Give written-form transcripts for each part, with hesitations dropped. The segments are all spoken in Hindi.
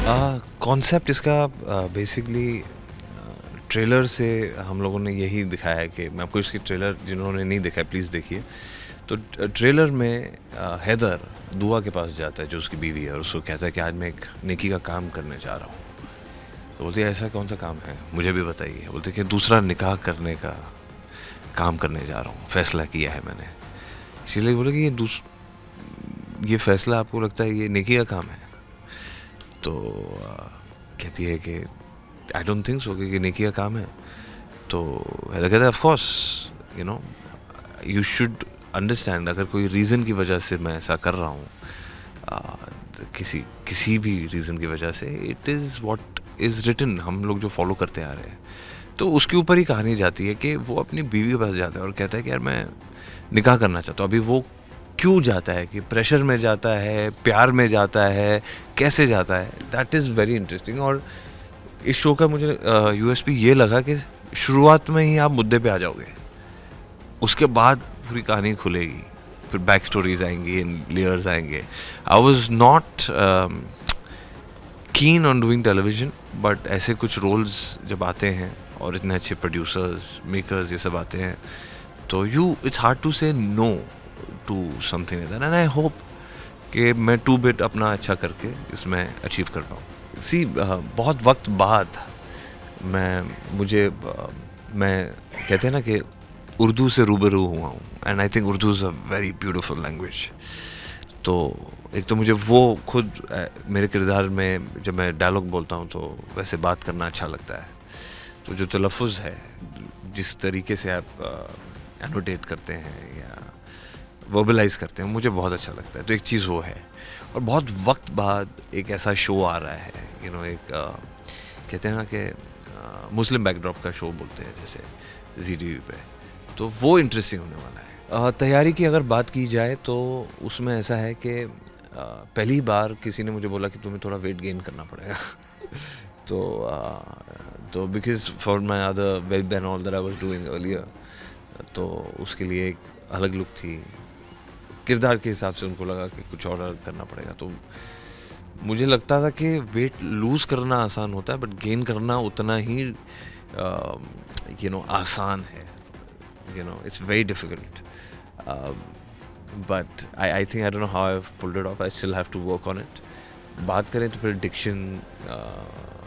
कॉन्सेप्ट इसका बेसिकली ट्रेलर से हम लोगों ने यही दिखाया है कि मैं आपको इसकी ट्रेलर जिन्होंने नहीं देखा है प्लीज़ देखिए। तो ट्रेलर में हैदर दुआ के पास जाता है जो उसकी बीवी है और उसको कहता है कि आज मैं एक नेकी का काम करने जा रहा हूँ। तो बोलती है ऐसा कौन सा काम है मुझे भी बताइए। बोलते कि दूसरा निकाह करने का काम करने जा रहा हूँ, फैसला किया है मैंने। इसलिए बोले कि ये फैसला आपको लगता है ये नेकी का काम है? तो कहती है कि आई डोंट थिंक सो कि नेकी का काम है। तो हैदर कहता है of course you know you should understand, अगर कोई रीज़न की वजह से मैं ऐसा कर रहा हूँ, किसी भी रीज़न की वजह से, it is what is written, हम लोग जो फॉलो करते आ रहे हैं। तो उसके ऊपर ही कहानी जाती है कि वो अपनी बीवी के पास जाता है और कहता है कि यार मैं निकाह करना चाहता हूँ। अभी वो क्यों जाता है, कि प्रेशर में जाता है, प्यार में जाता है, कैसे जाता है, दैट इज़ वेरी इंटरेस्टिंग। और इस शो का मुझे यूएसपी ये लगा कि शुरुआत में ही आप मुद्दे पे आ जाओगे, उसके बाद पूरी कहानी खुलेगी, फिर बैक स्टोरीज आएंगी, लेयर्स आएंगे। I was not keen on doing television, but ऐसे कुछ रोल्स जब आते हैं और इतने अच्छे प्रोड्यूसर्स मेकर्स ये सब आते हैं तो it's hard to say no to something like that. And I hope कि मैं 2 बिट अपना अच्छा करके इसमें अचीव कर पाऊँ। बहुत वक्त बाद मैं कहते हैं ना कि उर्दू से रूबरू हुआ हूँ, and I think Urdu is a very beautiful language. तो एक तो मुझे वो खुद मेरे किरदार में जब मैं डायलॉग बोलता हूँ तो वैसे बात करना अच्छा लगता है। तो जो तलफ़ुज़ है, जिस तरीके से आप एनोटेट करते हैं या वर्बलाइज़ करते हैं, मुझे बहुत अच्छा लगता है। तो एक चीज़ वो है। और बहुत वक्त बाद एक ऐसा शो आ रहा है, एक कहते हैं ना कि मुस्लिम बैकड्रॉप का शो बोलते हैं जैसे ZTV पे, तो वो इंटरेस्टिंग होने वाला है। तैयारी की अगर बात की जाए तो उसमें ऐसा है कि पहली बार किसी ने मुझे बोला कि तुम्हें थोड़ा वेट गेन करना पड़ेगा। तो because for my other web and all that I was doing earlier, तो उसके लिए एक अलग लुक थी, किरदार के हिसाब से उनको लगा कि कुछ और अलग करना पड़ेगा। तो मुझे लगता था कि वेट लूज़ करना आसान होता है, बट गेन करना उतना ही आसान है। It's very difficult. But I think I don't know how I've pulled it off. I still have to work on it. बात करें तो फिर डिक्शन,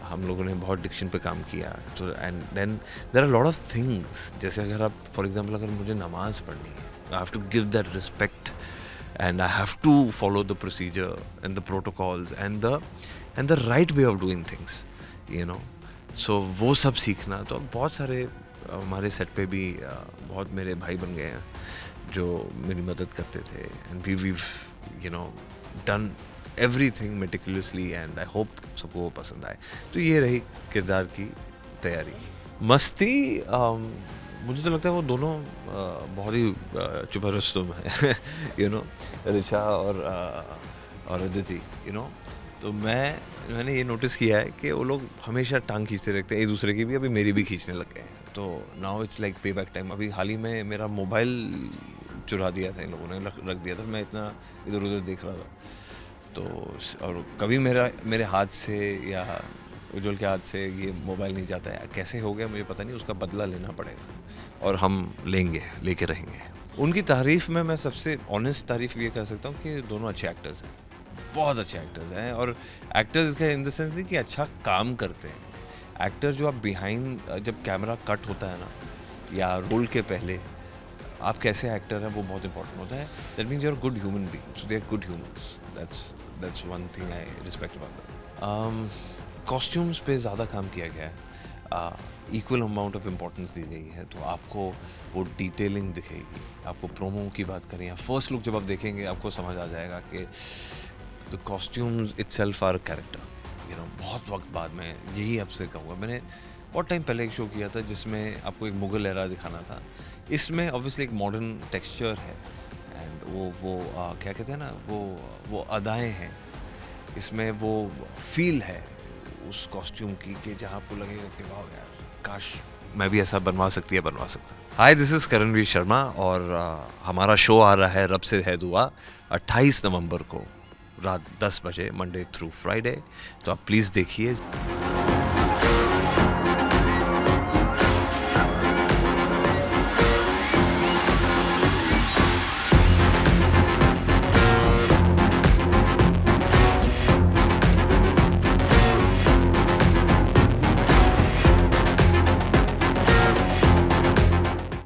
हम लोगों ने बहुत डिक्शन पे काम किया। तो and then there are lot of things, जैसे अगर आप फॉर एग्जांपल अगर मुझे नमाज पढ़नी है, I have to give that respect and I have to follow the procedure and the protocols and the right way of doing things, so वो सब सीखना। तो अब बहुत सारे हमारे सेट पे भी बहुत मेरे भाई बन गए हैं जो मेरी मदद करते थे, and we've done everything meticulously, and I hope सबको वो पसंद आए। तो ये रही किरदार की तैयारी। मस्ती, मुझे तो लगता है वो दोनों बहुत ही चुपरस्तुम है। रिचा और अदिति, तो मैंने ये नोटिस किया है कि वो लोग हमेशा टांग खींचते रहते हैं एक दूसरे की भी, अभी मेरी भी खींचने लग गए हैं। तो नाउ इट्स लाइक पे बैक टाइम। अभी हाल ही में मेरा मोबाइल चुरा दिया था इन लोगों ने, रख दिया था, मैं इतना इधर उधर देख रहा था। तो और कभी मेरे हाथ से या उज्जवल के हाथ से ये मोबाइल नहीं जाता है, कैसे हो गया मुझे पता नहीं, उसका बदला लेना पड़ेगा और हम लेके रहेंगे। उनकी तारीफ़ में मैं सबसे ऑनेस्ट तारीफ़ ये कह सकता हूँ कि दोनों अच्छे एक्टर्स हैं, बहुत अच्छे एक्टर्स हैं। और एक्टर्स का इन द सेंस नहीं कि अच्छा काम करते हैं, एक्टर जो आप बिहाइंड, जब कैमरा कट होता है ना या रोल के पहले आप कैसे एक्टर हैं वो बहुत इंपॉर्टेंट होता है। That means you are good human being, so they are good humans. That's one thing I respect about them. Costumes पे ज़्यादा काम किया गया है, इक्वल अमाउंट ऑफ इम्पोर्टेंस दी गई है, तो आपको वो डिटेलिंग दिखेगी। आपको प्रोमो की बात करें या फर्स्ट लुक जब आप देखेंगे आपको समझ आ जाएगा कि the costumes itself are character. बहुत वक्त बाद मैं यही आपसे कहूँगा, मैंने बहुत टाइम पहले एक शो किया था जिसमें आपको एक मुग़ल एरा दिखाना था। इसमें ऑब्वियसली एक मॉडर्न टेक्सचर है, एंड वो क्या कहते हैं ना, वो अदाएँ हैं, इसमें वो फील है उस कॉस्ट्यूम की कि जहाँ आपको लगेगा कि वाह यार, काश मैं भी ऐसा बनवा सकता। हाय, दिस इज़ करणवीर शर्मा और हमारा शो आ रहा है रब से है दुआ 28 नवंबर को रात 10 बजे मंडे थ्रू फ्राइडे। तो आप प्लीज़ देखिए।